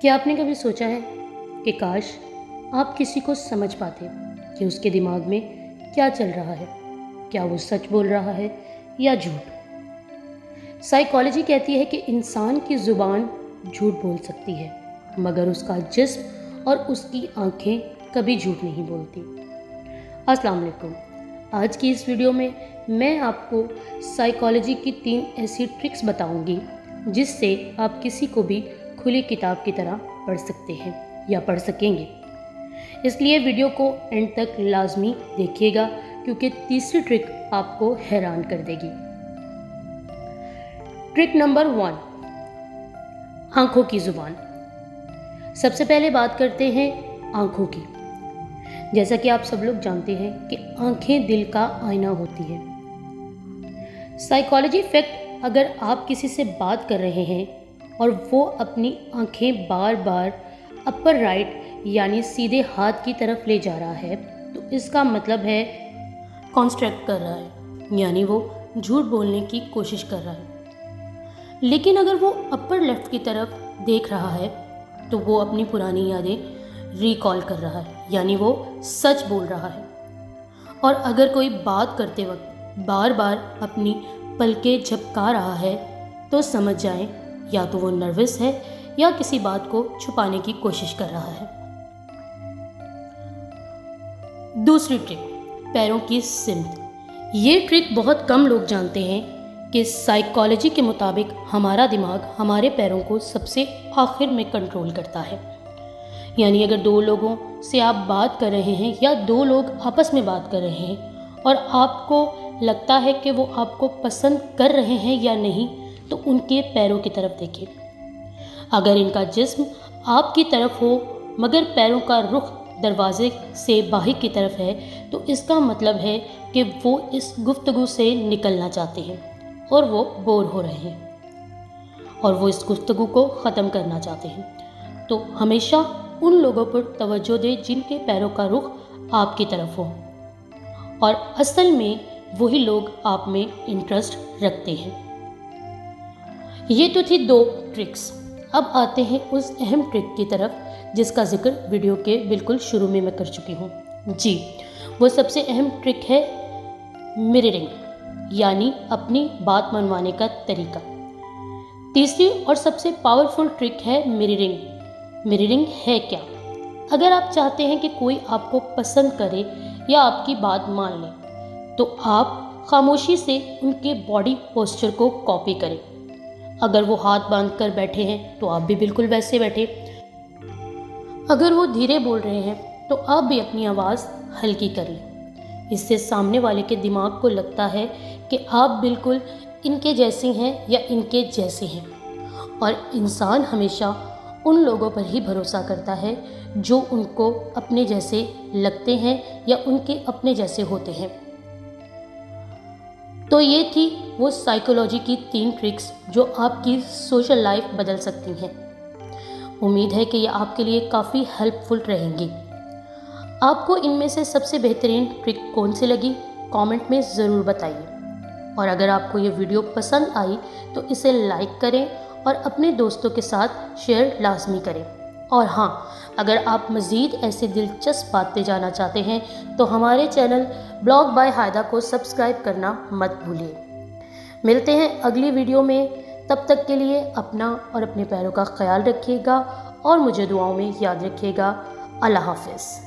क्या आपने कभी सोचा है कि काश आप किसी को समझ पाते कि उसके दिमाग में क्या चल रहा है, क्या वो सच बोल रहा है या झूठ। साइकोलॉजी कहती है कि इंसान की ज़ुबान झूठ बोल सकती है, मगर उसका जिस्म और उसकी आंखें कभी झूठ नहीं बोलती। अस्सलाम वालेकुम। आज की इस वीडियो में मैं आपको साइकोलॉजी की 3 ऐसी ट्रिक्स बताऊंगी जिससे आप किसी को भी खुली किताब की तरह पढ़ सकते हैं या पढ़ सकेंगे। इसलिए वीडियो को एंड तक लाजमी देखिएगा, क्योंकि तीसरी ट्रिक आपको हैरान कर देगी। ट्रिक नंबर 1, आंखों की जुबान। सबसे पहले बात करते हैं आंखों की। जैसा कि आप सब लोग जानते हैं कि आंखें दिल का आईना होती है। साइकोलॉजी फैक्ट, अगर आप किसी से बात कर रहे हैं और वो अपनी आंखें बार बार अपर राइट यानी सीधे हाथ की तरफ ले जा रहा है, तो इसका मतलब है कॉन्स्ट्रक्ट कर रहा है, यानी वो झूठ बोलने की कोशिश कर रहा है। लेकिन अगर वो अपर लेफ्ट की तरफ देख रहा है तो वो अपनी पुरानी यादें रिकॉल कर रहा है, यानी वो सच बोल रहा है। और अगर कोई बात करते वक्त बार बार अपनी पलकें झपका रहा है तो समझ जाएं, या तो वो नर्वस है या किसी बात को छुपाने की कोशिश कर रहा है। दूसरी ट्रिक, पैरों की सिमत। ये ट्रिक बहुत कम लोग जानते हैं कि साइकोलॉजी के मुताबिक हमारा दिमाग हमारे पैरों को सबसे आखिर में कंट्रोल करता है। यानी अगर 2 लोगों से आप बात कर रहे हैं या 2 लोग आपस में बात कर रहे हैं और आपको लगता है कि वो आपको पसंद कर रहे हैं या नहीं, तो उनके पैरों की तरफ देखिए। अगर इनका जिस्म आपकी तरफ हो मगर पैरों का रुख दरवाजे से बाहर की तरफ है, तो इसका मतलब है कि वो इस गुफ्तगू से निकलना चाहते हैं और वो बोर हो रहे हैं और वो इस गुफ्तगू को ख़त्म करना चाहते हैं। तो हमेशा उन लोगों पर तवज्जो दें जिनके पैरों का रुख आपकी तरफ हो, और असल में वही लोग आप में इंटरेस्ट रखते हैं। ये तो थी 2 ट्रिक्स। अब आते हैं उस अहम ट्रिक की तरफ जिसका जिक्र वीडियो के बिल्कुल शुरू में मैं कर चुकी हूँ। जी, वो सबसे अहम ट्रिक है मिररिंग, यानी अपनी बात मनवाने का तरीका। तीसरी और सबसे पावरफुल ट्रिक है मिररिंग। मिररिंग है क्या? अगर आप चाहते हैं कि कोई आपको पसंद करे या आपकी बात मान ले, तो आप खामोशी से उनके बॉडी पोस्चर को कॉपी करें। अगर वो हाथ बांध कर बैठे हैं तो आप भी बिल्कुल वैसे बैठे। अगर वो धीरे बोल रहे हैं तो आप भी अपनी आवाज़ हल्की कर लें। इससे सामने वाले के दिमाग को लगता है कि आप बिल्कुल इनके जैसे हैं या इनके जैसे हैं। और इंसान हमेशा उन लोगों पर ही भरोसा करता है जो उनको अपने जैसे लगते हैं या उनके अपने जैसे होते हैं। तो ये थी वो साइकोलॉजी की 3 ट्रिक्स जो आपकी सोशल लाइफ बदल सकती हैं। उम्मीद है कि ये आपके लिए काफ़ी हेल्पफुल रहेंगी। आपको इनमें से सबसे बेहतरीन ट्रिक कौन सी लगी, कमेंट में ज़रूर बताइए। और अगर आपको ये वीडियो पसंद आई तो इसे लाइक करें और अपने दोस्तों के साथ शेयर लाजमी करें। और हाँ, अगर आप मज़ीद ऐसे दिलचस्प बातें जानना चाहते हैं तो हमारे चैनल ब्लॉग बाय हायदा को सब्सक्राइब करना मत भूलिए। मिलते हैं अगली वीडियो में। तब तक के लिए अपना और अपने पैरों का ख्याल रखिएगा और मुझे दुआओं में याद रखिएगा। अल्लाह हाफ़िज़।